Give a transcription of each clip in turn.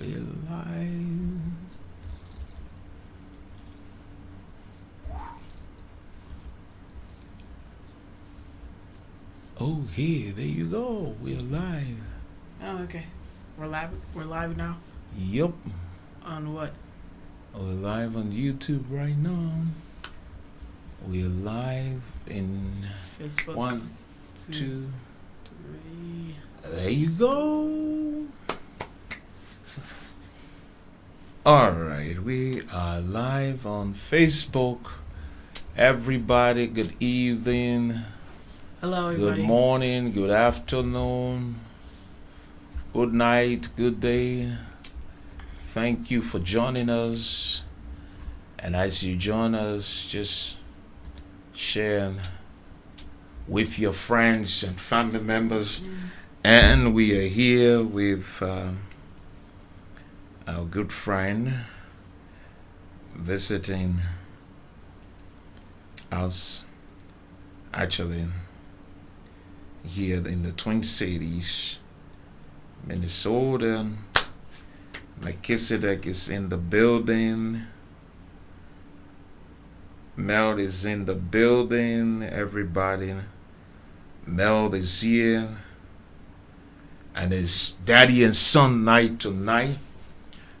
We're live. Oh, here, there you go. We're live. Oh, okay. We're live. We're live now. Yup. On what? We're live on YouTube right now. We're live in Facebook. 1, 2, 3. There you go. All right, we are live on Facebook. Everybody, good evening, Hello, everybody. good morning, good afternoon, good night, good day. Thank you for joining us. And as you join us, just share with your friends and family members. And we are here with our good friend visiting us, actually here in the Twin Cities, Minnesota. MELCHIZEDEK is in the building. Mel is in the building. Everybody, Mel is here. And it's daddy and son night tonight.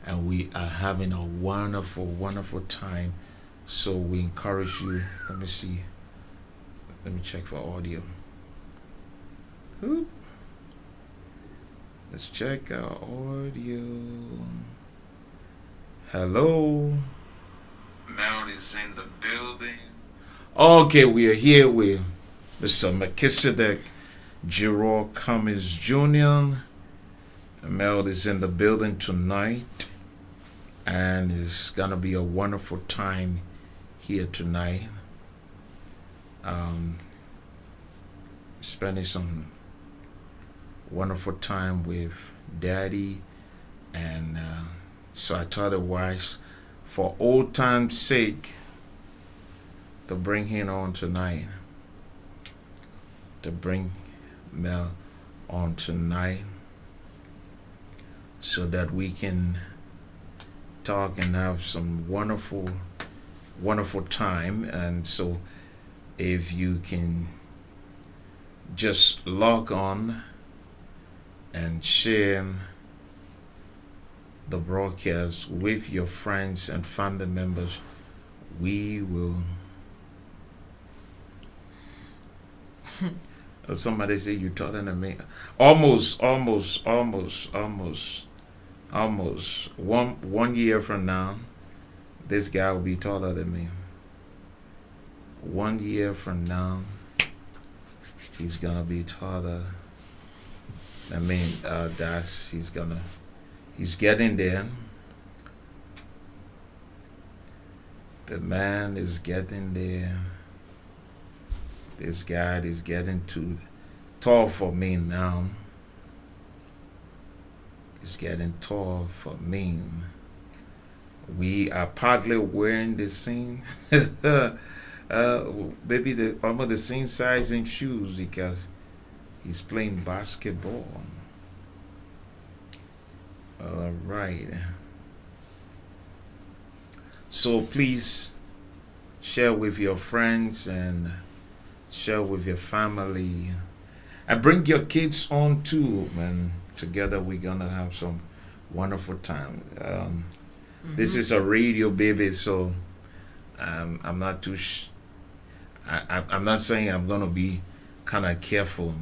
And we are having a wonderful, wonderful time. So we encourage you. Let me see. Let me check for audio. Oop. Let's check our audio. Hello. Mel is in the building. Okay, we are here with Mr. MELCHIZEDEK, JEROY CUMMINGS Jr. Mel is in the building tonight, and it's gonna be a wonderful time here tonight. Spending some wonderful time with daddy, and so I thought it wise, for old time's sake, to bring him on tonight, to bring Mel on tonight, so that we can talk and have some wonderful, wonderful time. And so if you can just log on and share the broadcast with your friends and family members, we will. Somebody say you're taller than me. Almost. 1 year from now, this guy will be taller than me. 1 year from now, he's gonna be taller. I mean, he's getting there. The man is getting there. This guy is getting too tall for me now. He's getting tall for me. We are partly wearing the same, maybe almost the same size in shoes, because he's playing basketball. All right. So please share with your friends and share with your family. And bring your kids on too, man. Together we're gonna have some wonderful time. This is a radio, baby, so I'm not too. I'm not saying I'm gonna be kind of careful.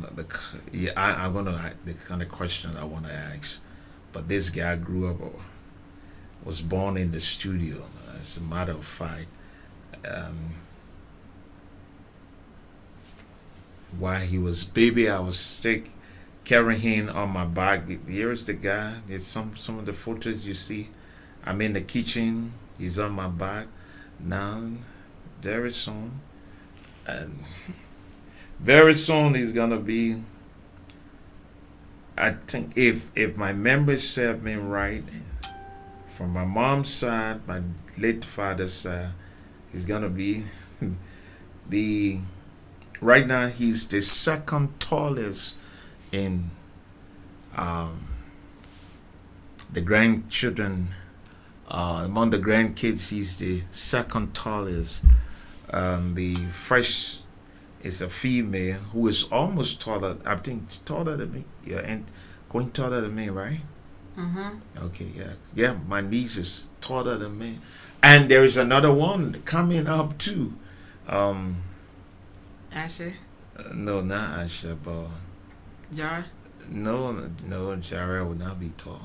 I'm gonna the kind of question I want to ask. But this guy grew up, was born in the studio. As a matter of fact, while he was baby, I was sick, carrying him on my back. Here's the guy. There's some of the photos you see. I'm in the kitchen. He's on my back. Now, very soon, and very soon he's gonna be. I think if my memories serve me right, from my mom's side, my late father's side, he's gonna be the. Right now, he's the second tallest in the grandchildren, among the grandkids, he's the second tallest. The first is a female who is almost taller. I think taller than me. Yeah, and going taller than me, right? Okay, yeah, yeah. My niece is taller than me, and there is another one coming up too. Asher, No, not Asha, but Jar, no, Jared will not be tall.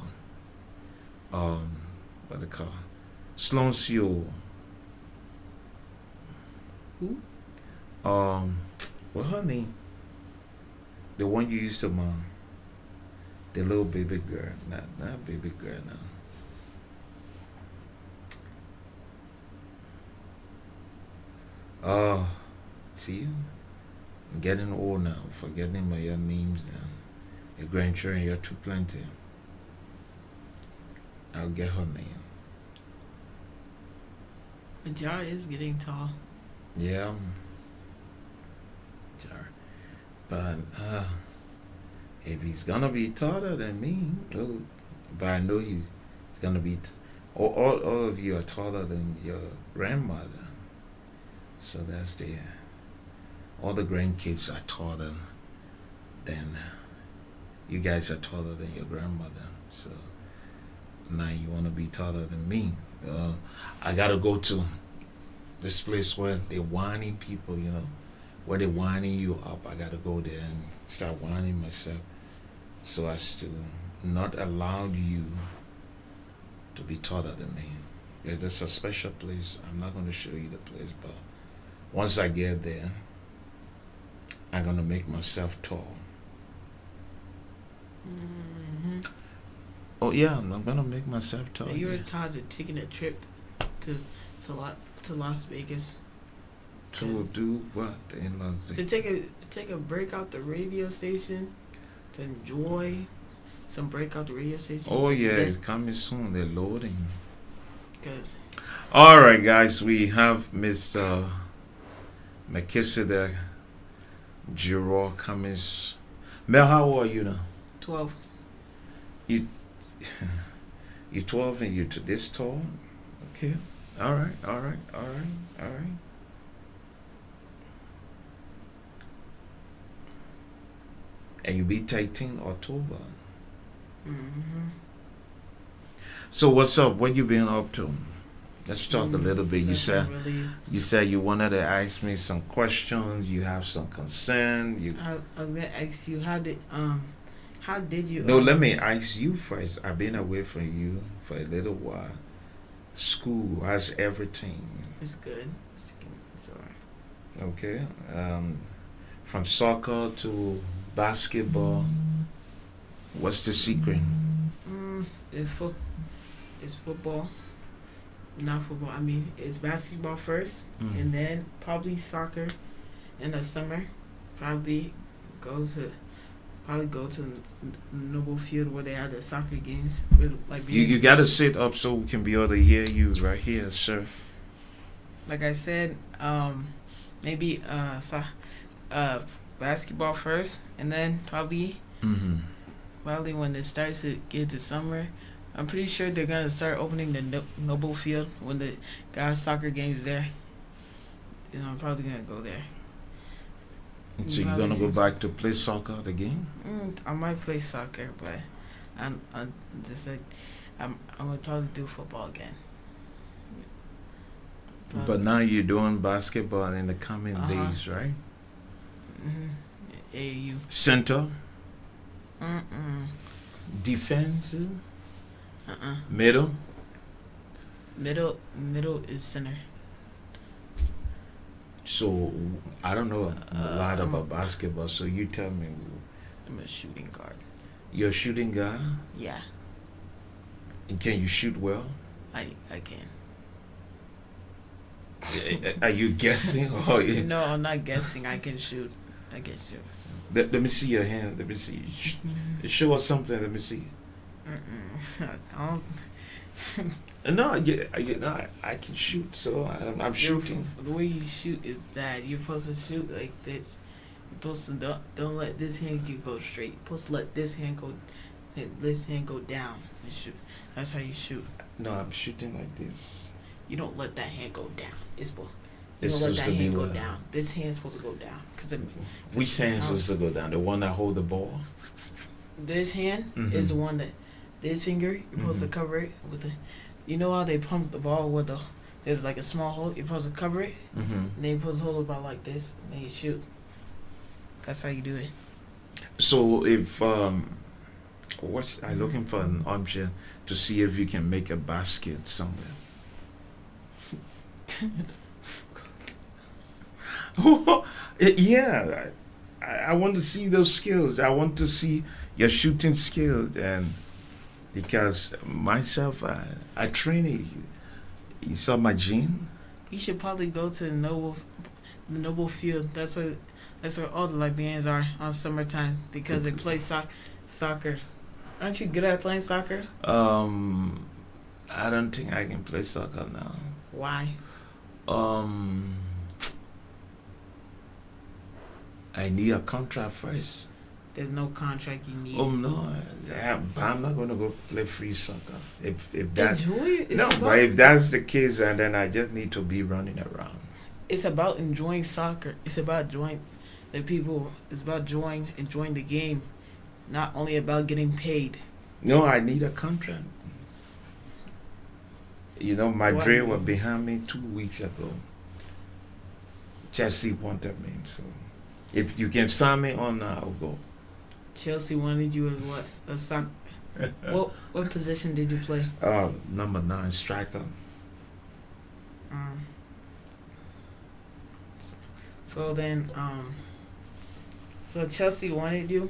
What they call Sloan Seal. Who? What her name? The one you used to mom. The little baby girl, not baby girl now. Oh, see, I'm getting old now, forgetting my your names now. Your grandchildren, you're too plenty. I'll get her name. Jar is getting tall. Yeah, sure. But if he's gonna be taller than me, oh, but I know he's gonna be. All of you are taller than your grandmother, so that's the. All the grandkids are taller than you guys are taller than your grandmother. So now you wanna be taller than me. I gotta go to this place where they're whining people, where they're whining you up. I gotta go there and start whining myself so as to not allow you to be taller than me. There's a special place. I'm not gonna show you the place, but once I get there, I'm gonna make myself tall. Oh yeah, I'm gonna make myself tall. You were yeah. tired of taking a trip to Las Vegas To do what in Las to Vegas? take a break out the radio station, to enjoy some break out the radio station. Oh yeah, it's coming soon. They're loading. Cause All right, guys, we have Mr. MELCHIZEDEK JEROY Cummings. Mel, how old are you now? 12. You're 12 and you're this tall? Okay. All right. And you be 13 October. So what's up? What you been up to? Let's talk a little bit. You said you wanted to ask me some questions. You have some concern. I was gonna ask you how did you? No, let me ask you first. I've been away from you for a little while. School, how's everything? It's good. It's alright. Okay. From soccer to basketball. What's the secret? It's football. Not football. I mean, it's basketball first, and then probably soccer in the summer. Probably go to Noble Field where they have the soccer games. You gotta sit up so we can be able to hear you right here, sir. Like I said, maybe basketball first, and then probably when it starts to get to summer, I'm pretty sure they're gonna start opening the Noble Field when the guys' soccer games there. I'm probably gonna go there. So you're gonna go back to play soccer again? I might play soccer, but I'm gonna probably do football again. But now you're doing basketball in the coming days, right? AAU. Center? Defensive? Middle? Middle is center. So I don't know a lot about basketball, so you tell me. I'm a shooting guard. You're a shooting guy? Yeah. And can you shoot well? I can. Are you guessing? Or No, I'm not guessing. I can shoot. Let me see your hand. Let me see. Show us something. Let me see. I don't. No, I can shoot, so I'm shooting. The way you shoot is bad. You're supposed to shoot like this. You're supposed to don't let this hand go straight. You're supposed to let this hand go down and shoot. That's how you shoot. No, I'm shooting like this. You don't let that hand go down. You It's don't let supposed that to be hand go what? down. This hand's supposed to go down. Which hand is supposed to go down? The one that hold the ball? This hand Mhm. is the one that, this finger, you're supposed to Mhm. cover it with the, you know how they pump the ball with the, there's like a small hole, you're supposed to cover it, Mm-hmm. and then you're supposed to hold it about like this, and then you shoot. That's how you do it. So if what I'm looking for an option to see if you can make a basket somewhere. Yeah, I want to see those skills. I want to see your shooting skills, and because myself, I train it. You saw my gene. You should probably go to the Noble Field. That's where all the Liberians are on summertime because they play soccer. Aren't you good at playing soccer? I don't think I can play soccer now. Why? I need a contract first. There's no contract you need. Oh no, I'm not going to go play free soccer. If that Enjoy it. no, but if that's the case, and then I just need to be running around. It's about enjoying soccer. It's about enjoying the people. It's about enjoying the game, not only about getting paid. No, I need a contract. You know, my What? Dre were behind me 2 weeks ago. Chelsea wanted me, so if you can sign me on, I'll go. Chelsea wanted you as what? A soccer. What position did you play? Number 9 striker. So then, so Chelsea wanted you.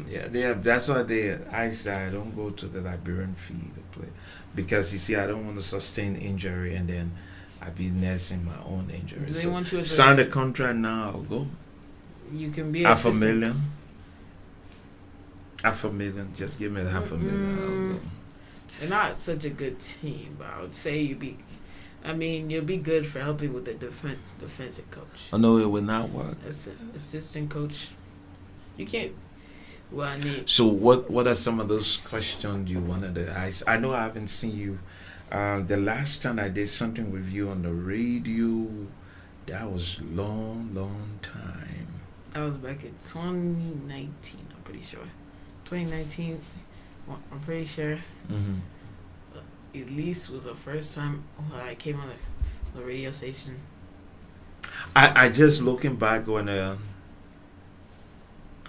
Yeah, that's why I said I don't go to the Liberian field to play, because you see I don't want to sustain injury and then I be nursing my own injury. Do they So want you as sign the contract now. I'll go. You can be Half a assistant. million. $500,000. Just give me the $500,000. I'll go. They're not such a good team, but I would say you'll be good for helping with the defensive coach. I know it will not work. Assistant coach. You can't. Well, I need. So what are some of those questions you wanted to ask? I know I haven't seen you. The last time I did something with you on the radio, that was long time. That was back in 2019. I'm pretty sure. 2019. I'm pretty sure. Mm-hmm. At least was the first time I came on the radio station. I just looking back when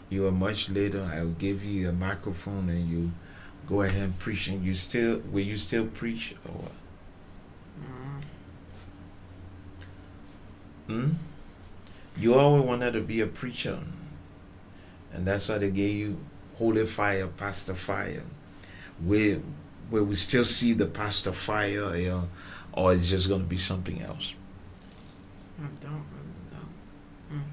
you were much later. I will give you a microphone and you go ahead and preach. And will you still preach or what? You always wanted to be a preacher, and that's why they gave you Holy Fire, Pastor Fire. Where we still see the Pastor Fire, or it's just going to be something else. I don't really know.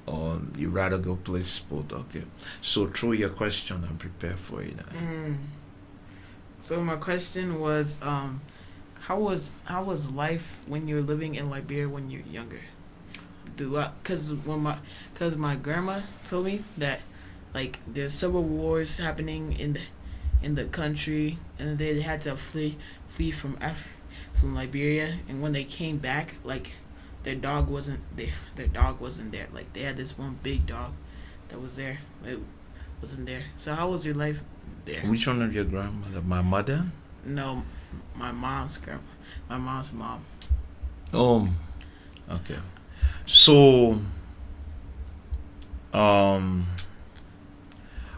Or you rather go play sport? Okay. So through your question, I'm prepared for it now. So my question was, how was life when you were living in Liberia when you were younger? Cause my grandma told me that like there's civil wars happening in the country, and they had to flee from Liberia, and when they came back, like their dog wasn't there. Like they had this one big dog that was there. It wasn't there. So how was your life there? Which one of your grandmother? My mother? No, my mom's grandma. My mom's mom. Oh, okay. So,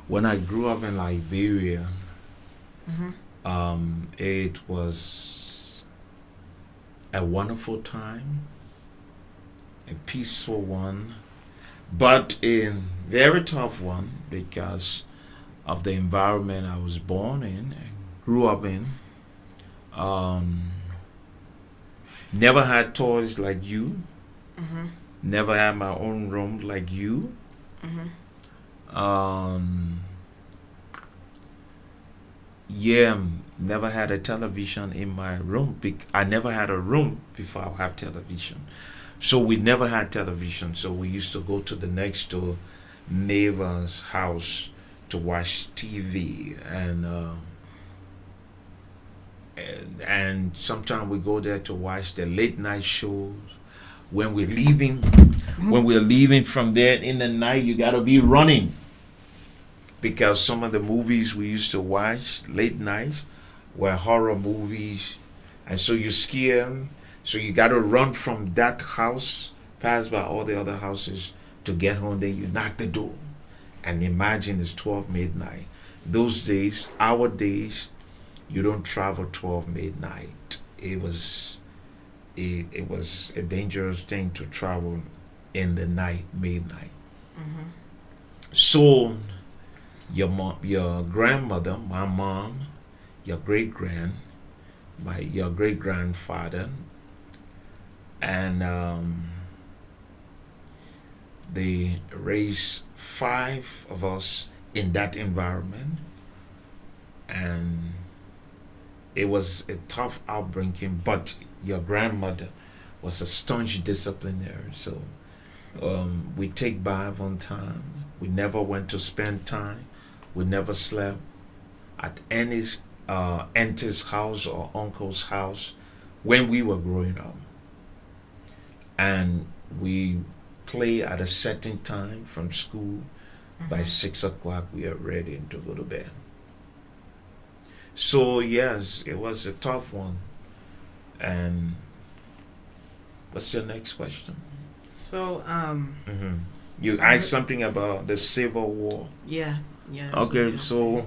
when I grew up in Liberia, it was a wonderful time, a peaceful one, but a very tough one because of the environment I was born in and grew up in. Never had toys like you. Never had my own room like you. Never had a television in my room. I never had a room before I have television. So we never had television. So we used to go to the next door neighbor's house to watch TV, and sometimes we go there to watch the late night shows. When we're leaving from there in the night, you gotta be running, because some of the movies we used to watch late nights were horror movies, and so you're scared. So you gotta run from that house, pass by all the other houses to get home. Then you knock the door, and imagine it's 12 midnight. Those days, our days, you don't travel 12 midnight. It was a dangerous thing to travel in the night, midnight. Mm-hmm. So your grandmother, my mom, your great grandfather, and they raised 5 of us in that environment, and it was a tough upbringing, but your grandmother was a staunch disciplinarian. So we take bath on time. We never went to spend time. We never slept at any auntie's house or uncle's house when we were growing up. And we play at a certain time from school. By 6 o'clock, we are ready to go to bed. So yes, it was a tough one. And what's your next question? So You asked something about the Civil War. Yeah. Okay, so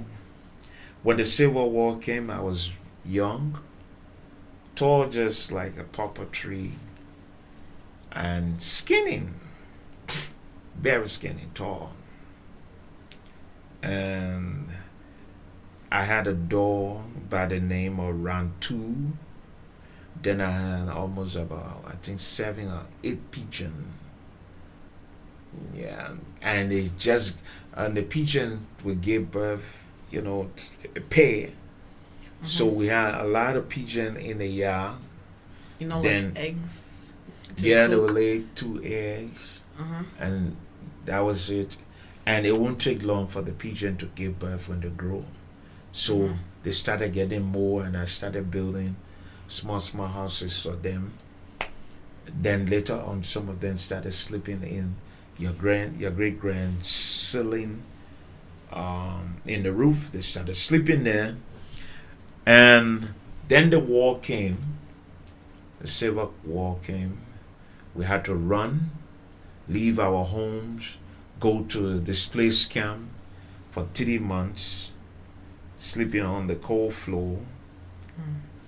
when the Civil War came, I was young, tall, just like a papa tree, and skinny, very skinny, tall. And I had a dog by the name of Rantu. Then I had almost about, I think, 7 or 8 pigeons. Yeah, and the pigeon would give birth, a pair. So we had a lot of pigeons in the yard. Like eggs. Yeah, they would lay 2 eggs, and that was it. And it won't take long for the pigeon to give birth when they grow. So they started getting more, and I started building small houses for them. Then later on, some of them started sleeping in your great grand ceiling in the roof. They started sleeping there, and then the war came. The Civil War came. We had to run, leave our homes, go to a displaced camp for 3 months, sleeping on the cold floor.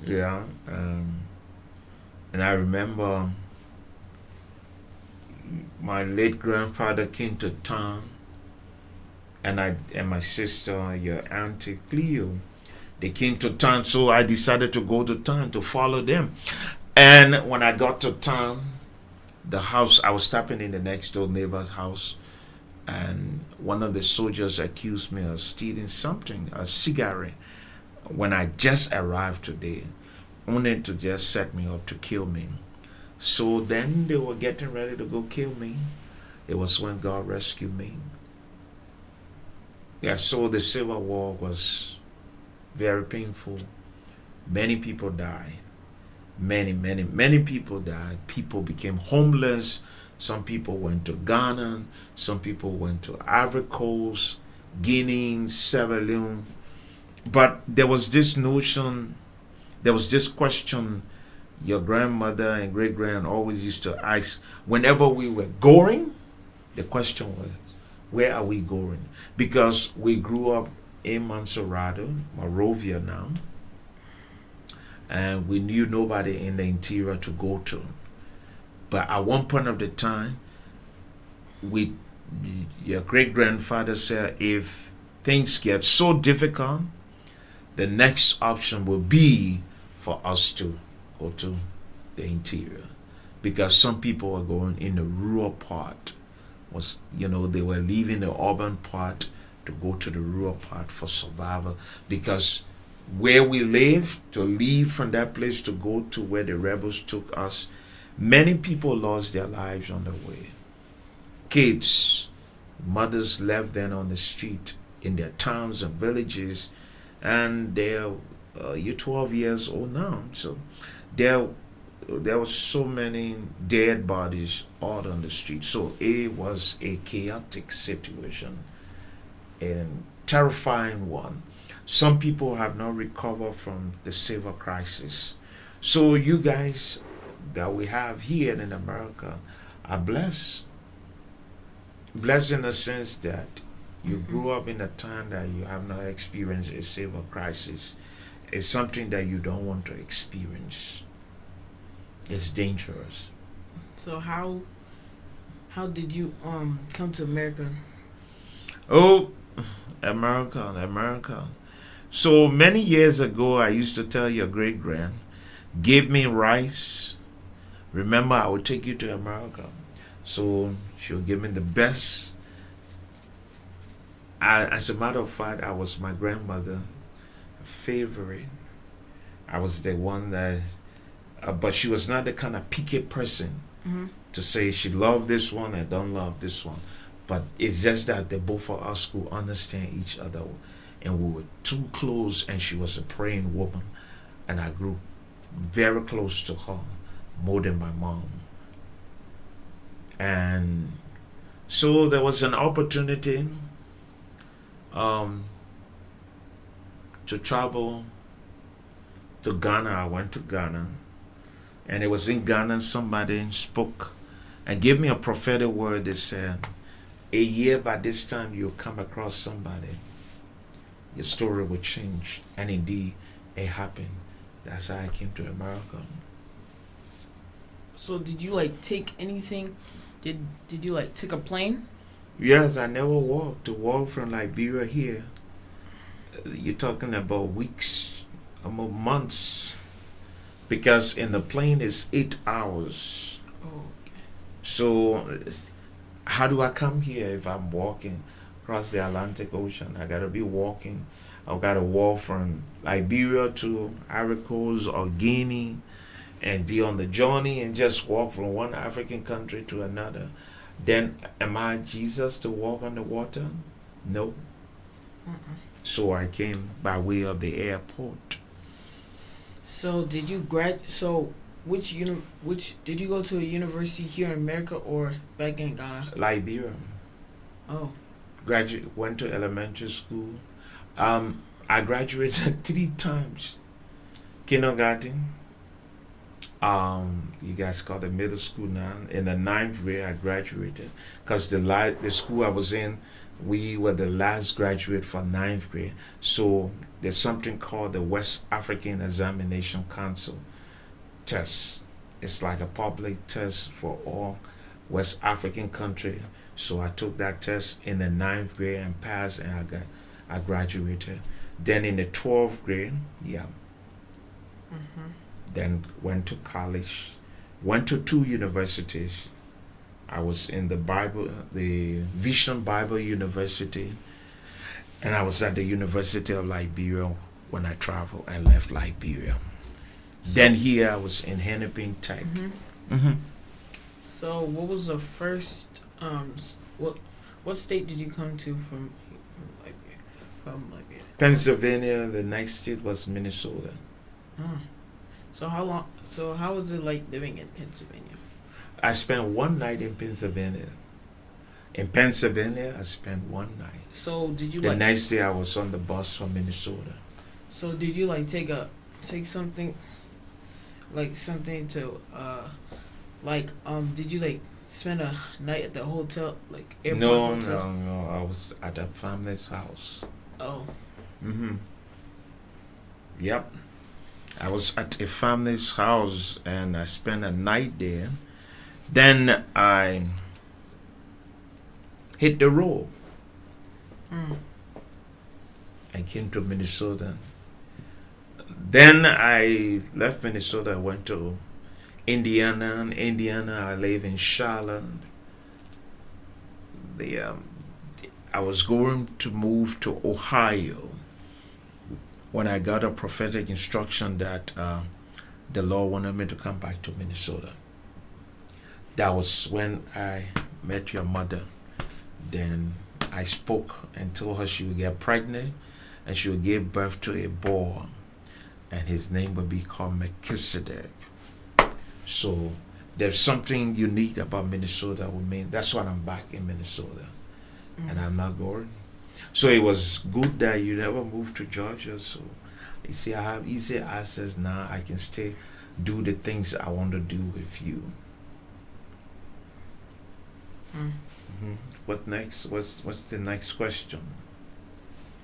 Yeah, and I remember my late grandfather came to town, and my sister, your auntie Cleo, they came to town, so I decided to go to town to follow them. And when I got to town, the house, I was stopping in the next door neighbor's house, and one of the soldiers accused me of stealing something, a cigarette, when I just arrived today, only to just set me up to kill me. So then they were getting ready to go kill me. It was when God rescued me. Yeah, so the Civil War was very painful. Many people died. Many people died. People became homeless. Some people went to Ghana. Some people went to Ivory Coast, Guinea, Sierra Leone. But there was this question your grandmother and great-grand always used to ask whenever we were going. The question was, where are we going? Because we grew up in Monserrado, Monrovia now, and we knew nobody in the interior to go to. But at one point of the time, your great-grandfather said, if things get so difficult, the next option will be for us to go to the interior, because some people were going in the rural part. They were leaving the urban part to go to the rural part for survival, because where we live, to leave from that place to go to where the rebels took us, many people lost their lives on the way. Kids, mothers left them on the street in their towns and villages, and you're 12 years old now. So there were so many dead bodies out on the street. So it was a chaotic situation and terrifying one. Some people have not recovered from the silver crisis. So you guys that we have here in America are blessed. Blessed in the sense that you grew up in a time that you have not experienced a silver crisis. It's something that you don't want to experience. It's dangerous. So how did you come to America? Oh, America. So many years ago, I used to tell your great grand, give me rice. Remember, I would take you to America. So she would give me the best. As a matter of fact, I was my grandmother's favorite. I was the one that, but she was not the kind of picky person to say she loved this one and don't love this one. But it's just that the both of us could understand each other, and we were too close. And she was a praying woman, and I grew very close to her, more than my mom. And so there was an opportunity to travel to Ghana. I went to Ghana, and it was in Ghana somebody spoke and gave me a prophetic word. They said, a year by this time you'll come across somebody, your story will change. And indeed it happened. That's how I came to America. So did you take anything? Did you take a plane? Yes, I never walked. To walk from Liberia here, you're talking about weeks, almost months, because in the plane it's 8 hours. Oh, okay. So how do I come here if I'm walking across the Atlantic Ocean? I gotta be walking. I've gotta walk from Liberia to Ivory Coast or Guinea, and be on the journey and just walk from one African country to another. Then am I Jesus to walk on the water? No. So I came by way of the airport. So did you which did you go to a university here in America or back in Ghana? Liberia. Oh. Went to elementary school. I graduated 3 times. Kindergarten. You guys call it middle school now. In the 9th grade, I graduated because the school I was in, we were the last graduate for 9th grade. So there's something called the West African Examination Council test. It's like a public test for all West African countries. So I took that test in the 9th grade and passed, and I graduated. Then in the 12th grade, then went to college, went to 2 universities. I was in the Vision Bible University, and I was at the University of Liberia when I traveled and left Liberia. Then here I was in Hennepin Tech. So what was the first what state did you come to from Liberia? Pennsylvania. The next state was Minnesota. So how was it like living in Pennsylvania? I spent one night in Pennsylvania. In Pennsylvania, I spent one night. So did you the next day I was on the bus from Minnesota. So did you take something to did you spend a night at the hotel, airport hotel? No, I was at a family's house. Oh. Yep. I was at a family's house and I spent a night there. Then I hit the road. I came to Minnesota. Then I left Minnesota. I went to Indiana. In Indiana, I live in Charlotte. I was going to move to Ohio when I got a prophetic instruction that the Lord wanted me to come back to Minnesota. That was when I met your mother. Then I spoke and told her she would get pregnant and she would give birth to a boy, and his name would be called Melchizedek. So there's something unique about Minnesota with me. That's why I'm back in Minnesota, and I'm not going. So it was good that you never moved to Georgia. So you see, I have easy access now. I can stay, do the things I want to do with you. What next? What's the next question?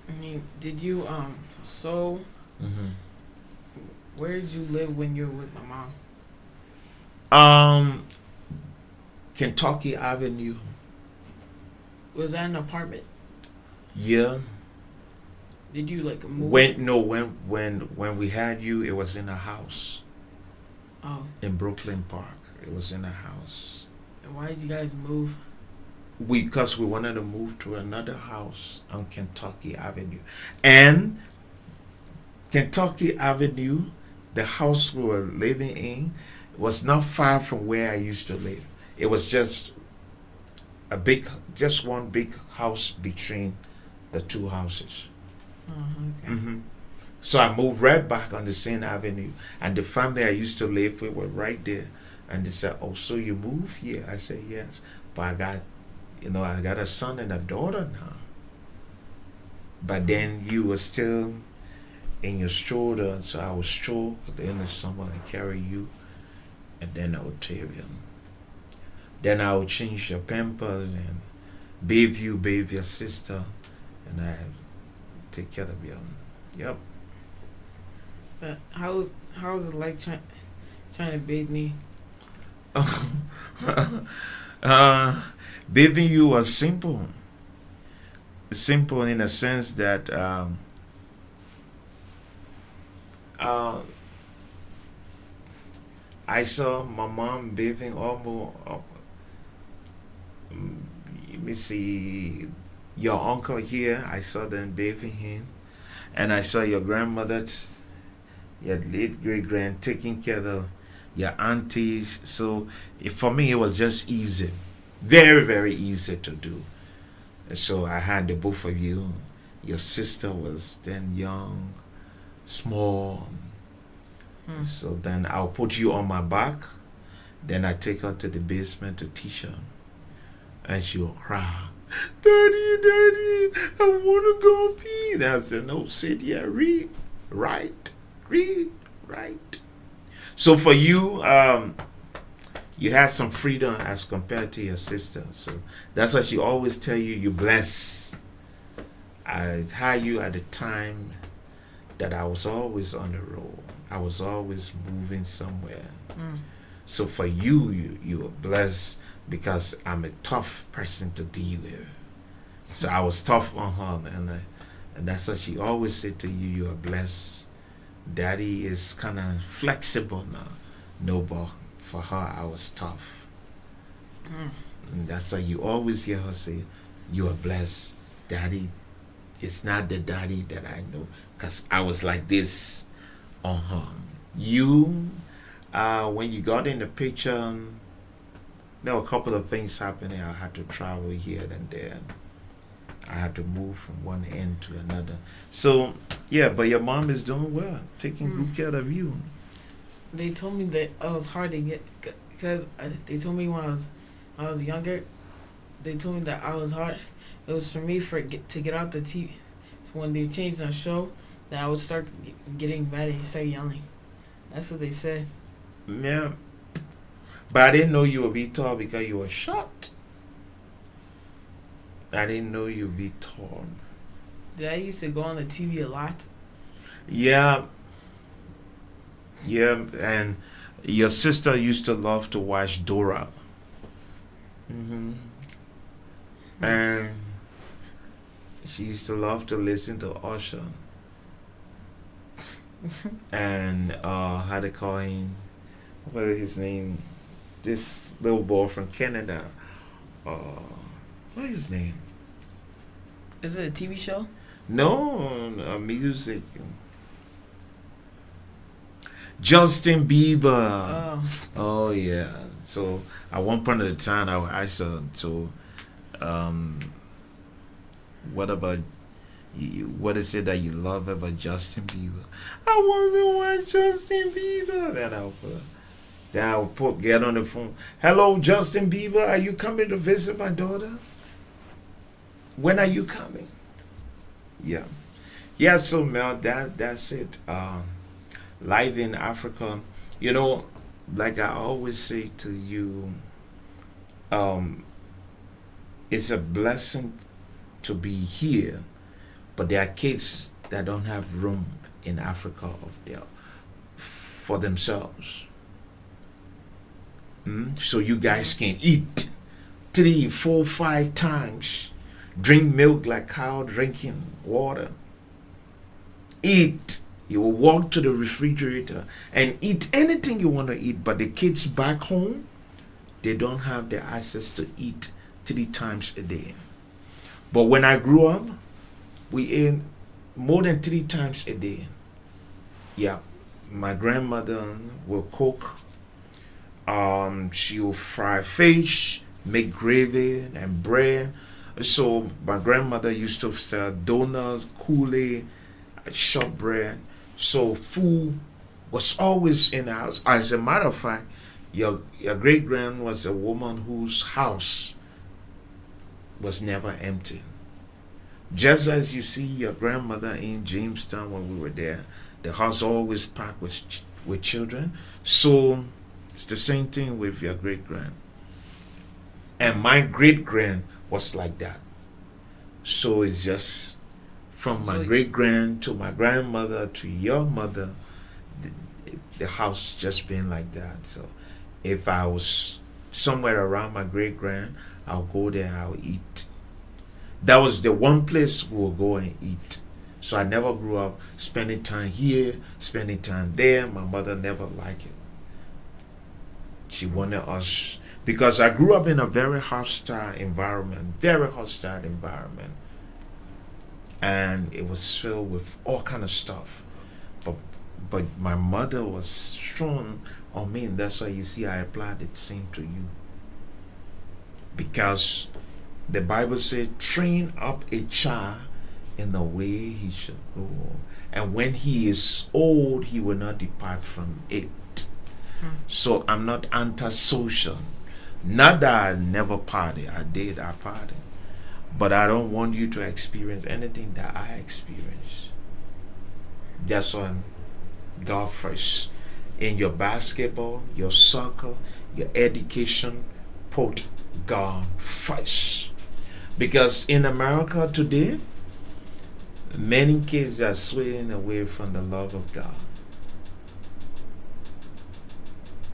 I mean, did you so where did you live when you were with my mom? Kentucky Avenue. Was that an apartment? Yeah. Did you like move? When we had you, it was in a house. Oh. In Brooklyn Park, it was in a house. And why did you guys move? Because we wanted to move to another house on Kentucky Avenue, and Kentucky Avenue, the house we were living in, was not far from where I used to live. It was just one big house between the two houses. Okay. So I moved right back on the same avenue, and the family I used to live with were right there. And they said, "Oh, so you moved here?" I said, "Yes, but I got a son and a daughter now." But then you were still in your stroller, so I would stroll at the end of the summer and carry you, and then I would take you. Then I would change your pampers and bathe your sister, and I take care of you. Yep. So how was it like trying to bathe me? Bathing you was simple. Simple in a sense that I saw my mom bathing almost. Let me see, your uncle here. I saw them bathing him, and I saw your grandmother, your late great grand, taking care of your aunties. So for me, it was just easy, very very easy to do. So I had the both of you. Your sister was then young, small. So then I'll put you on my back. Then I take her to the basement to teach her. And she will cry, Daddy, I want to go pee. Then I said, no, sit here, read, write. So for you, you had some freedom as compared to your sister. So that's why she always tell you, you're blessed. I had you at the time that I was always on the road. I was always moving somewhere. So for you were blessed because I'm a tough person to deal with. So I was tough on her, and that's what she always said to you, you are blessed. Daddy is kind of flexible now. No, but for her, I was tough. And that's why you always hear her say, you are blessed. Daddy is not the daddy that I know, because I was like this on her. You, when you got in the picture, there were a couple of things happening. I had to travel here and there. I had to move from one end to another. So, yeah, but your mom is doing well, taking good care of you. They told me that I was hard to get, because they told me when I was younger, they told me that I was hard. It was for me to get out the TV. So when they changed the show, that I would start getting mad and start yelling. That's what they said. Yeah. But I didn't know you would be tall because you were short. I didn't know you'd be tall. Did I used to go on the TV a lot? Yeah. Yeah, and your sister used to love to watch Dora. And she used to love to listen to Usher. And how they call him? What is his name? This little boy from Canada. What is his name? Is it a TV show? No, music. Justin Bieber. Oh yeah. So at one point of the time, I saw to What about you? What is it that you love about Justin Bieber? I want to watch Justin Bieber. Then I'll get on the phone. Hello, Justin Bieber. Are you coming to visit my daughter? When are you coming? Yeah. Yeah, so Mel, that's it. Live in Africa, like I always say to you, it's a blessing to be here, but there are kids that don't have room in Africa for themselves. So you guys can eat 3, 4, 5 times, drink milk like cow drinking water, eat. You will walk to the refrigerator and eat anything you want to eat, but the kids back home, they don't have the access to eat 3 times a day. But when I grew up, we ate more than 3 times a day. Yeah, my grandmother will cook. She will fry fish, make gravy and bread. So my grandmother used to sell donuts, Kool-Aid, shortbread. So food was always in the house. As a matter of fact, your great grand was a woman whose house was never empty. Just as you see your grandmother in Jamestown when we were there, the house always packed with children. So it's the same thing with your great grand. And my great grand was like that. So it's just from my great grand to my grandmother to your mother, the house just been like that. So if I was somewhere around my great grand, I'll go there, I'll eat. That was the one place we would go and eat. So I never grew up spending time here, spending time there. My mother never liked it. She wanted us, because I grew up in a very hostile environment, and it was filled with all kind of stuff. But my mother was strong on me, and that's why you see I applied the same to you. Because the Bible said, train up a child in the way he should go, and when he is old, he will not depart from it. So I'm not antisocial. Not that I never party. I party. But I don't want you to experience anything that I experienced. That's why God first. In your basketball, your soccer, your education, put God first. Because in America today, many kids are swaying away from the love of God.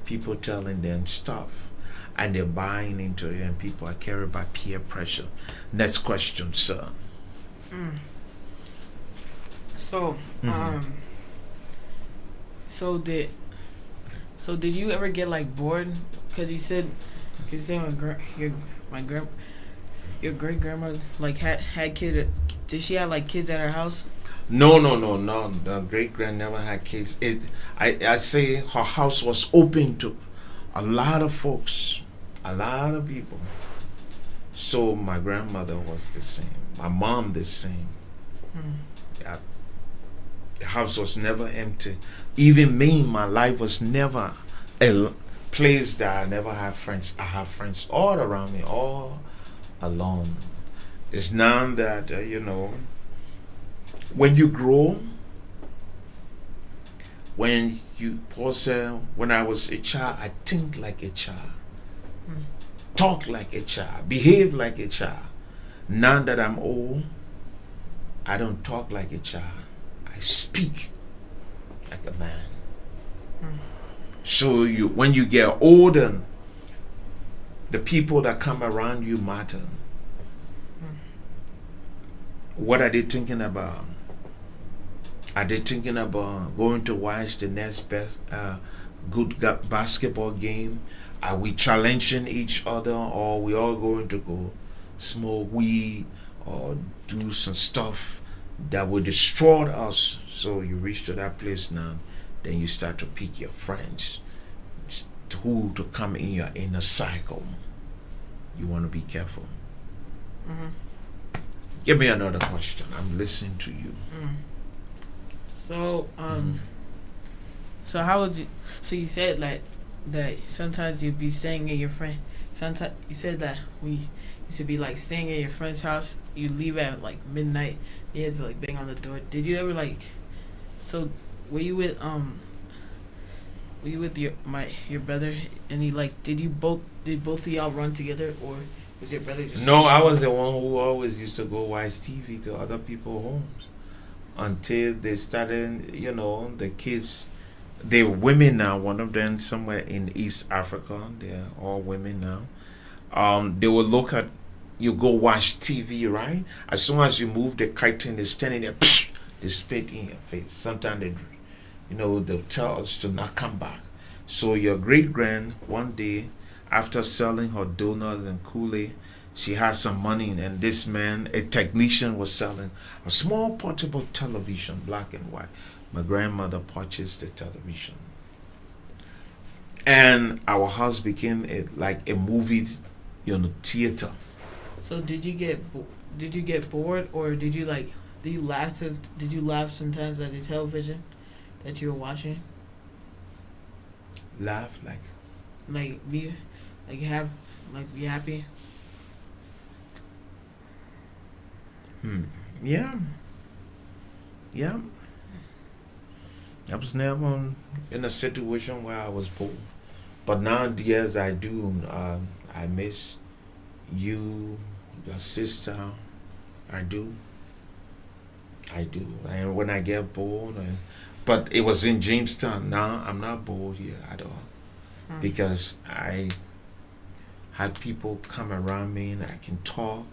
People telling them stuff, and they're buying into it, and people are carried by peer pressure. Next question, sir. So, so did you ever get like bored? Because you said your great grandma like had kids. Did she have like kids at her house? No. The great grand never had kids. I say her house was open to a lot of folks, a lot of people. So my grandmother was the same. My mom the same. Yeah, the house was never empty. Even me, my life was never a place that I never had friends. I have friends all around me, all alone. It's now that when you grow, when I was a child, I think like a child, talk like a child, behave like a child. Now that I'm old, I don't talk like a child. I speak like a man. So when you get older, the people that come around you matter. What are they thinking about? Are they thinking about going to watch the next best good basketball game? Are we challenging each other, or are we all going to go smoke weed or do some stuff that will destroy us? So you reach to that place now, then you start to pick your friends who to come in your inner cycle. You want to be careful. Give me another question. I'm listening to you. So so how would you? So you said like that sometimes you'd be staying at your friend. Sometimes you said that when you used to be like staying at your friend's house, you leave at like midnight. You had to like bang on the door. Did you ever like? So were you with your brother and he like did both of y'all run together or was your brother just? No, I was the one who always used to go watch TV to other people's homes until they started, the kids. They're women now. One of them somewhere in East Africa. They're all women now. They will look at you go watch TV, right? As soon as you move the curtain, they're standing there. They spit in your face. Sometimes they'll tell us to not come back. So your great grand one day, after selling her donuts and Kool-Aid, she had some money, and this man, a technician, was selling a small portable television, black and white. My grandmother purchased the television, and our house became like a movie, theater. So did you get bored or did you laugh? Did you laugh sometimes at the television that you were watching? Laugh be happy. Yeah. I was never in a situation where I was bored, but now yes, I do. I miss you, your sister. I do. And when I get bored, but it was in Jamestown. Now I'm not bored here at all because I have people come around me and I can talk,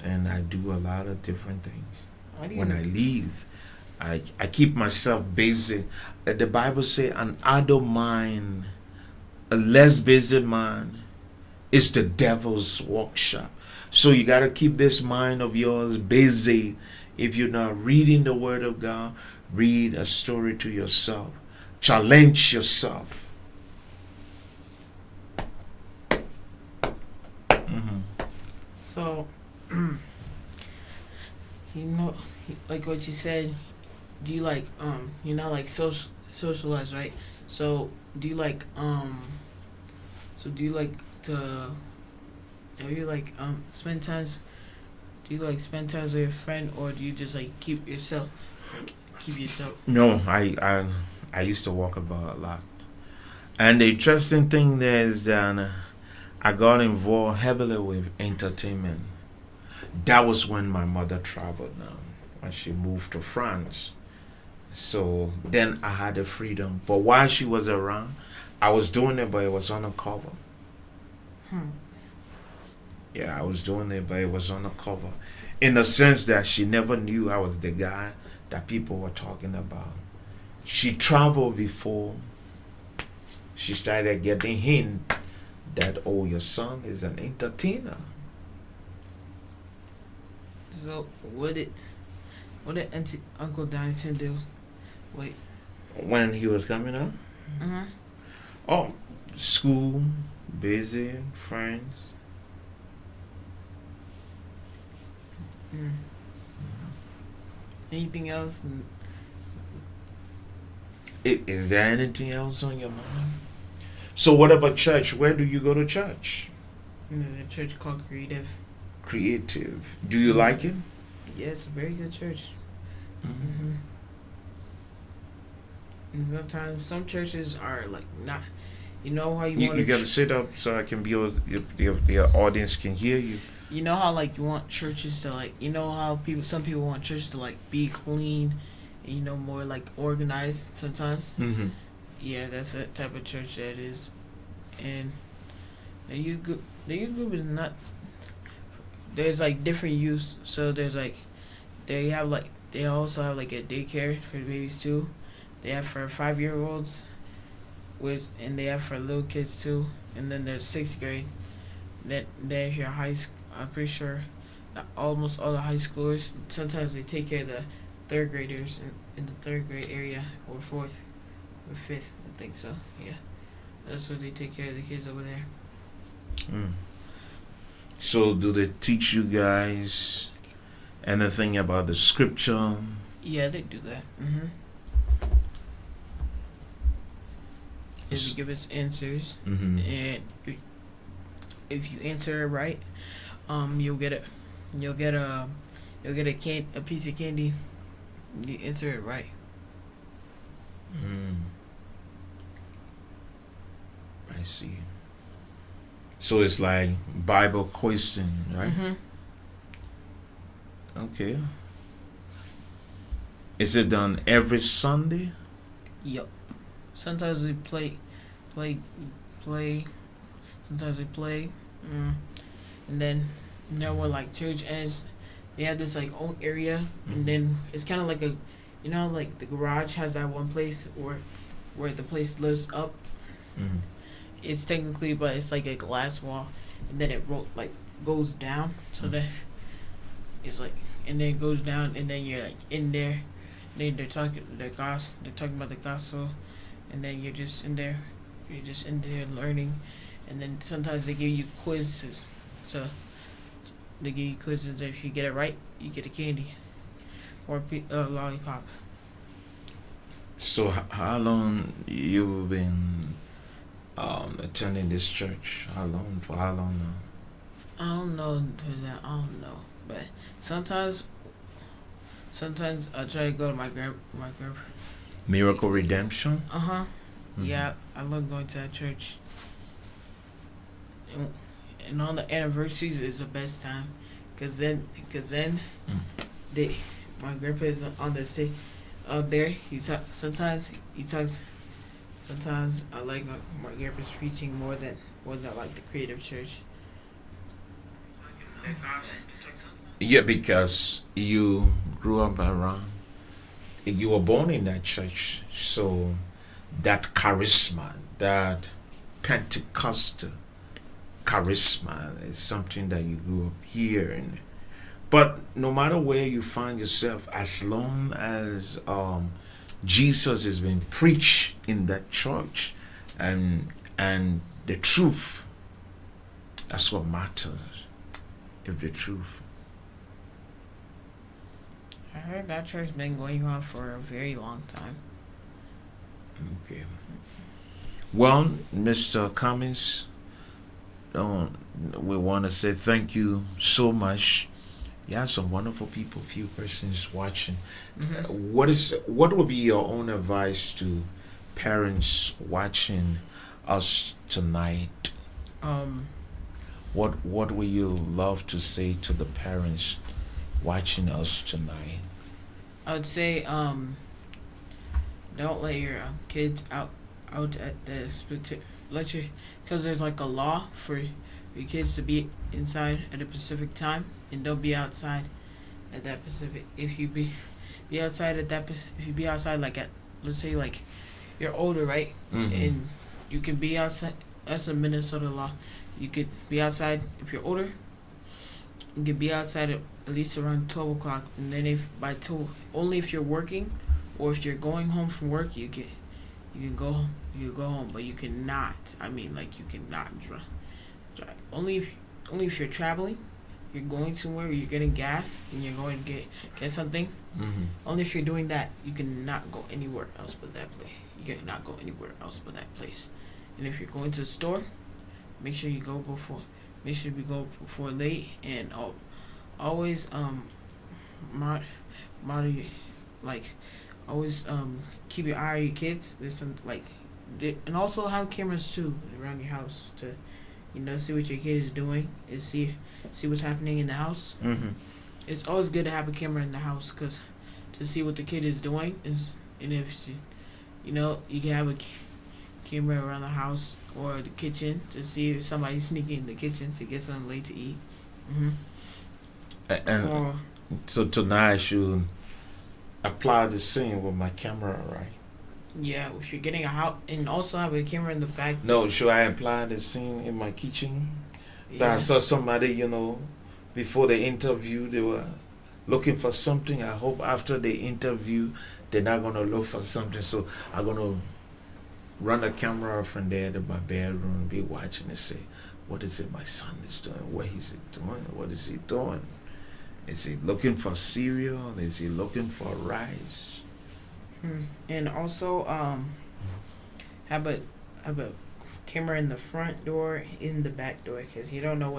and I do a lot of different things. When I leave, I keep myself busy. The Bible says an idle mind, a less busy mind, is the devil's workshop. So you got to keep this mind of yours busy. If you're not reading the Word of God, read a story to yourself. Challenge yourself. So, like what you said, do you you're not like socialized, right? So do you like to have you spend times? Do you spend times with your friend, or do you just keep yourself? No, I used to walk about a lot, and the interesting thing there is that I got involved heavily with entertainment. That was when my mother traveled now, when she moved to France. So then I had the freedom. But while she was around, I was doing it, but it was undercover. Yeah, I was doing it, but it was undercover. In the sense that she never knew I was the guy that people were talking about. She traveled before she started getting hint that, oh, your son is an entertainer. So what did Uncle Darrington do? Wait. When he was coming up? Oh, school, busy, friends. Anything else? Is there anything else on your mind? So what about church? Where do you go to church? There's a church called Creative. Creative. Do you like it? Yeah, it's a very good church. And sometimes some churches are not. You know how you want. You gotta sit up so I can be able. Your audience can hear you. You know how you want churches to you know how some people want churches to be clean, and more organized sometimes. Yeah, that's a type of church that is, and the youth group is not. There's different youths, so there's they also have a daycare for babies too. They have for 5-year-olds, and they have for little kids too. And then there's 6th grade. Then if you're high school, I'm pretty sure that almost all the high schoolers, sometimes they take care of the 3rd graders in the 3rd grade area, or 4th or 5th, I think so. Yeah, that's what they take care of the kids over there. So do they teach you guys Anything about the scripture? Yeah, they do that. Is to give us answers, and if you answer it right, you'll get a piece of candy. You answer it right. I see. So it's like Bible question, right? Okay. Is it done every Sunday? Yep. Sometimes we play. Sometimes we play, and then when like church ends, they have this like own area, and then it's kind of like like the garage has that one place where the place lifts up. It's technically, but it's like a glass wall, and then it goes down, so that it's like, and then it goes down, and then you're like in there. Then they're talking about the gospel, and then you're just in there learning, and then sometimes they give you quizzes. So they give you quizzes. If you get it right, you get a candy or a lollipop. So how long you've been attending this church? For how long now? I don't know. I don't know, but sometimes I try to go to my grandpa. Miracle Redemption. Yeah, I love going to that church. And on the anniversaries is the best time, cause then my grandpa is on the stage out there. Sometimes I like my grandpa's preaching more than like the creative church. Yeah, because you grew up around, you were born in that church, so that charisma, that Pentecostal charisma is something that you grew up hearing. But no matter where you find yourself, as long as Jesus is being preached in that church, and the truth, that's what matters. If the truth. I heard that church been going on for a very long time. Okay. Well, Mr. Cummings, we want to say thank you so much. You have some wonderful people, few persons watching. What would be your own advice to parents watching us tonight? What would you love to say to the parents watching us tonight? I would say don't let your kids out at this because there's like a law for your kids to be inside at a specific time, and don't be outside at that specific. If you be outside at that, if you be outside like at, let's say like you're older, right? And you can be outside. That's a Minnesota law. You could be outside if you're older. You could be outside at least around 12 o'clock, and then if by 2, only if you're working, or if you're going home from work, you can go home, but you cannot. You cannot drive. Only if you're traveling, you're going somewhere, or you're getting gas, and you're going to get something. Only if you're doing that, you cannot go anywhere else but that place. You cannot go anywhere else but that place. And if you're going to the store, make sure you go before. Make sure you go before late, and always always keep your eye on your kids. There's some and also have cameras too around your house to see what your kid is doing and see what's happening in the house. It's always good to have a camera in the house because to see what the kid is doing is, and if you can have a camera around the house or the kitchen to see if somebody's sneaking in the kitchen to get something late to eat. And so tonight I should apply the same with my camera, right? Yeah, if you're getting a house, and also have a camera in the back. No, should I apply the same in my kitchen? Yeah. I saw somebody, before the interview, they were looking for something. I hope after the interview, they're not going to look for something. So I'm going to run the camera from there to my bedroom, be watching and say, what is it my son is doing? What is he doing? What is he doing? Is he looking for cereal? Is he looking for rice? And also, have a camera in the front door, in the back door, because you don't know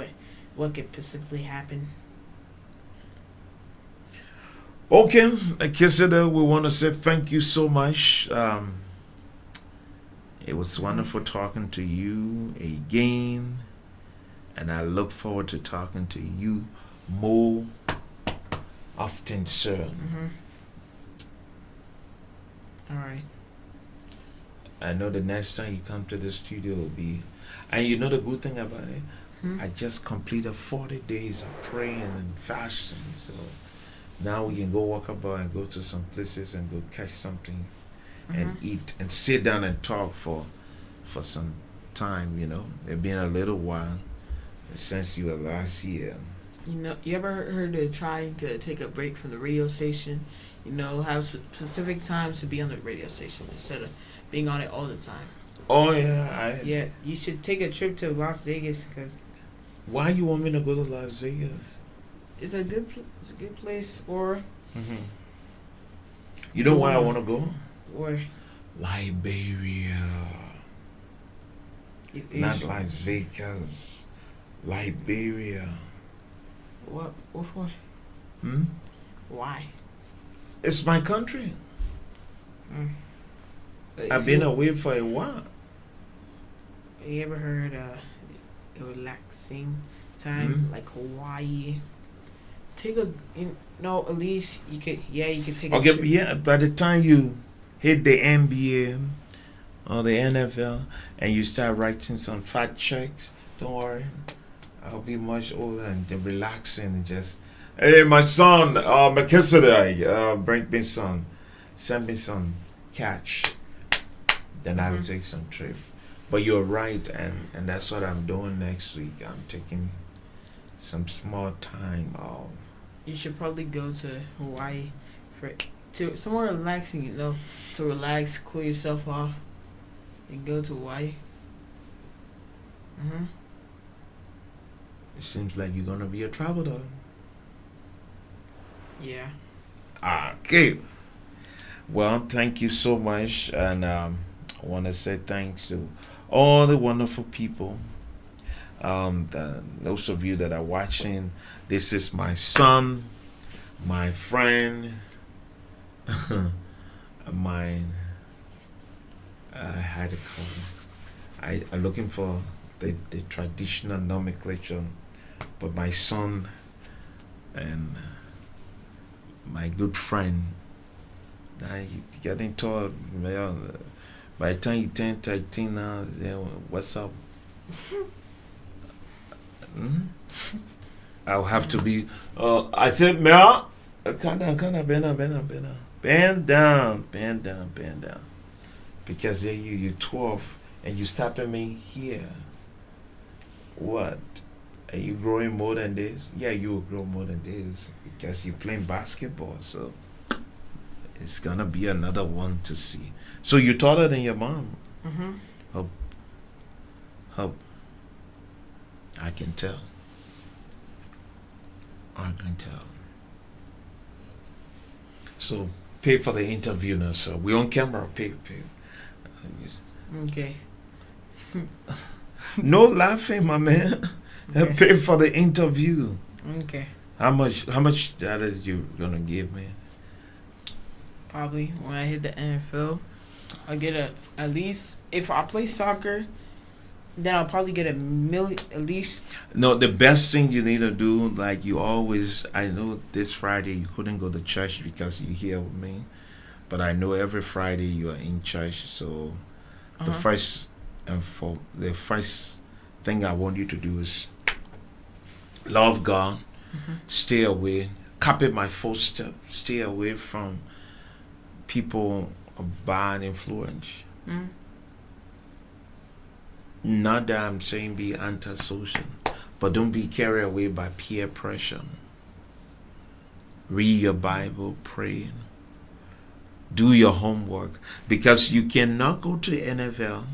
what could possibly happen. Okay, Melchizedek, we want to say thank you so much. It was wonderful talking to you again, and I look forward to talking to you more often, sir. All right. I know the next time you come to the studio will be, and you know the good thing about it, I just completed 40 days of praying and fasting, so now we can go walk about and go to some places and go catch something and eat and sit down and talk for some time. You know, it's been a little while since you were last year. You know, you ever heard of trying to take a break from the radio station? You know, have specific times to be on the radio station instead of being on it all the time. Oh yeah, yeah. You should take a trip to Las Vegas, because. Why you want me to go to Las Vegas? It's a good place. Or. You know why I want to go? Where? Liberia. Not Las Vegas. Liberia. What for? Why? It's my country. I've been away for a while. You ever heard a relaxing time like Hawaii? Take at least you could take a trip. Yeah, by the time you hit the NBA or the NFL and you start writing some fat checks, don't worry, I'll be much older and relaxing and just, hey, my son, Melchizedek, bring me some, send me some catch. Then I'll take some trip. But you're right, and that's what I'm doing next week. I'm taking some small time off. You should probably go to Hawaii to somewhere relaxing, you know, to relax, cool yourself off, and go to Hawaii. It seems like you're gonna be a traveler. Yeah. Okay. Well, thank you so much, and I want to say thanks to all the wonderful people. Those of you that are watching, this is my son, my friend, my how to call it? I'm looking for the traditional nomenclature, but my son and my good friend. Now you getting tall. By the time you turn 13 now, then what's up? I'll have to be. I said, Mel, calm down, bend down. Because you're 12 and you stopping me here. What? Are you growing more than this? Yeah, you will grow more than this because you're playing basketball. So it's gonna be another one to see. So you're taller than your mom. Hope. I can tell. So pay for the interview now, sir. We're on camera. Pay. Okay. No laughing, my man. Okay. Pay for the interview. Okay. How much data you gonna give me? Probably when I hit the NFL, I'll get at least, if I play soccer, then I'll probably get $1 million at least. No, the best thing you need to do, like you always, I know this Friday you couldn't go to church because you're here with me, but I know every Friday you are in church. So the first thing I want you to do is love God, stay away, copy my footsteps, stay away from people of bad influence. Not that I'm saying be antisocial, but don't be carried away by peer pressure. Read your Bible, pray, do your homework, because you cannot go to the NFL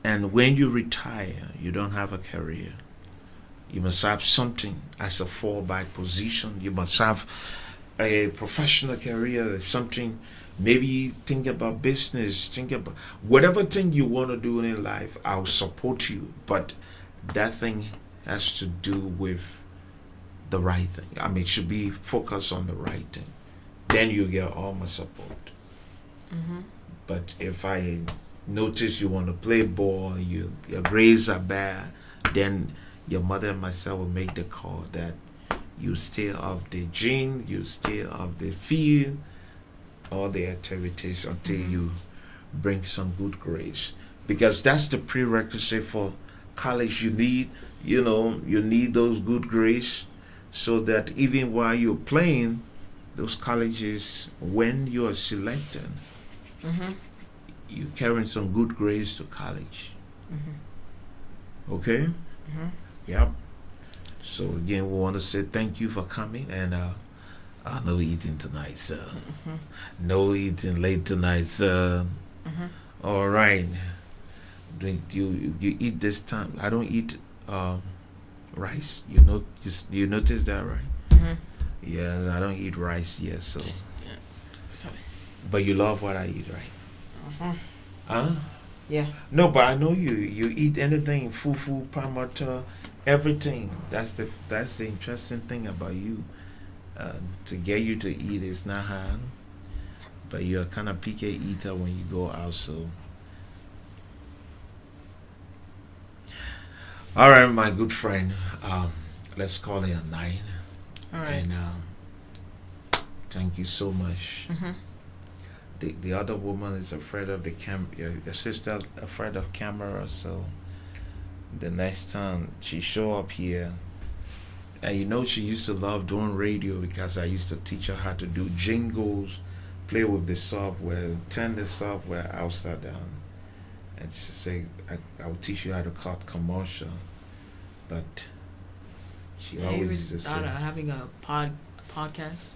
and when you retire, you don't have a career. You must have something as a fallback position. You must have a professional career, something. Maybe think about business, think about whatever thing you want to do in life. I'll support you, but that thing has to do with the right thing. I mean, it should be focused on the right thing. Then you get all my support. But if I notice you want to play ball, your grades are bad, then your mother and myself will make the call that you stay off the gym, you stay off the field, all the activities until you bring some good grades. Because that's the prerequisite for college. You need, you need those good grades so that even while you're playing, those colleges, when you are selected, you carrying some good grades to college. Okay? Yep. So again, we want to say thank you for coming, and no eating tonight, sir. No eating late tonight, sir. All right. You eat this time. I don't eat rice. You notice that, right? Yes, I don't eat rice yet. So, Sorry. but you love what I eat, right? Huh? Yeah. No, but I know you eat anything, fufu, pamata, everything. That's the interesting thing about you. To get you to eat is not hard, but you're kind of picky eater when you go out. So, all right, my good friend. Let's call it a night. All right. And thank you so much. The other woman is afraid of the your sister afraid of camera, so the next time she show up here, and she used to love doing radio because I used to teach her how to do jingles, play with the software, turn the software upside down, and she say I will teach you how to cut commercial, but she always just say, having a podcast.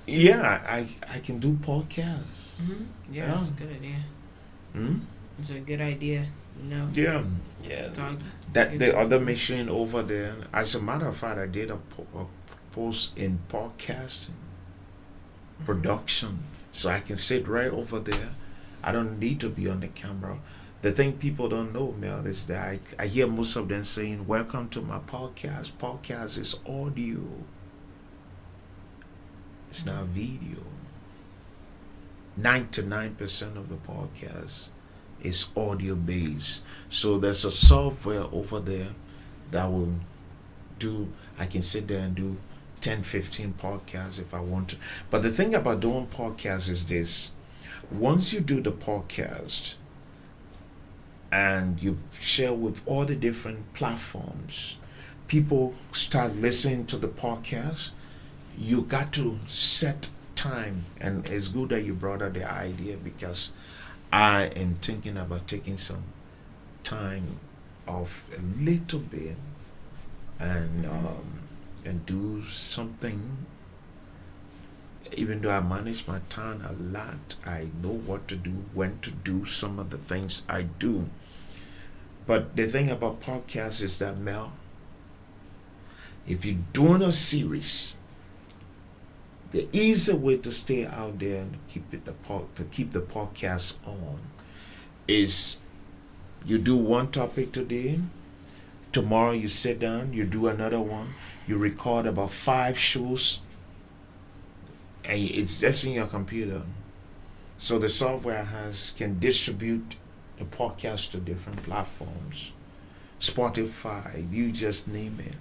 yeah, I can do podcasts. Yeah, it's a good idea. It's a good idea. Yeah. Talk, That the other machine over there. As a matter of fact, I did a post in podcasting production, so I can sit right over there. I don't need to be on the camera. The thing people don't know, Mel, is that I hear most of them saying, "Welcome to my podcast." Podcast is audio. It's not video. 99% of the podcast is audio based. So there's a software over there that will I can sit there and do 10, 15 podcasts if I want to. But the thing about doing podcasts is this. Once you do the podcast and you share with all the different platforms, people start listening to the podcast. You got to set time, and it's good that you brought up the idea because I am thinking about taking some time off a little bit and do something. Even though I manage my time a lot, I know what to do, when to do some of the things I do. But the thing about podcasts is that, Mel, if you're doing a series, the easy way to stay out there and keep the podcast on is you do one topic today, tomorrow you sit down, you do another one, you record about 5 shows, and it's just in your computer. So the software can distribute the podcast to different platforms. Spotify, you just name it.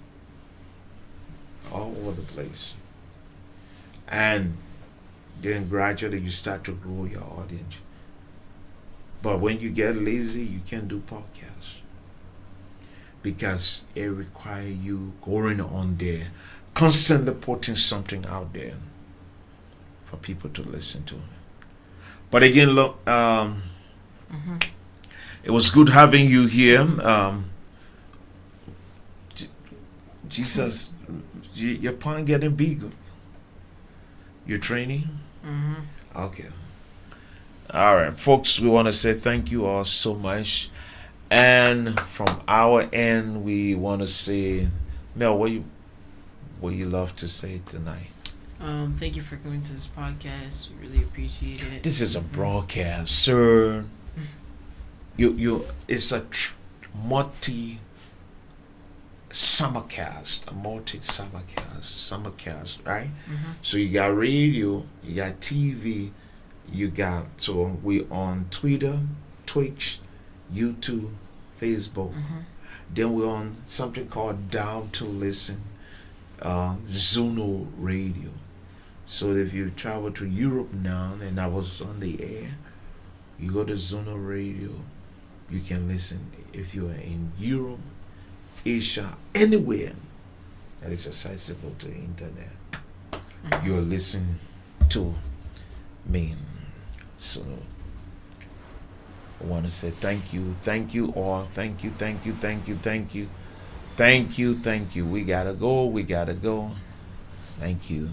All over the place. And then gradually you start to grow your audience. But when you get lazy, you can't do podcasts because it requires you going on there, constantly putting something out there for people to listen to. But again, look, it was good having you here. Jesus, your pond getting bigger. You're training? Okay. All right, folks, we want to say thank you all so much. And from our end, we want to say Mel, what you love to say tonight? Thank you for coming to this podcast. We really appreciate it. This is a broadcast, sir. It's a multi summercast, right? So you got radio, you got TV, so we on Twitter, Twitch, YouTube, Facebook. Then we're on something called Down to Listen, Zuno Radio. So if you travel to Europe now, and I was on the air, you go to Zuno Radio, you can listen. If you are in Europe, Asia, anywhere that is accessible to the internet, you're listening to me. So I want to say thank you all, thank you. We gotta go. Thank you.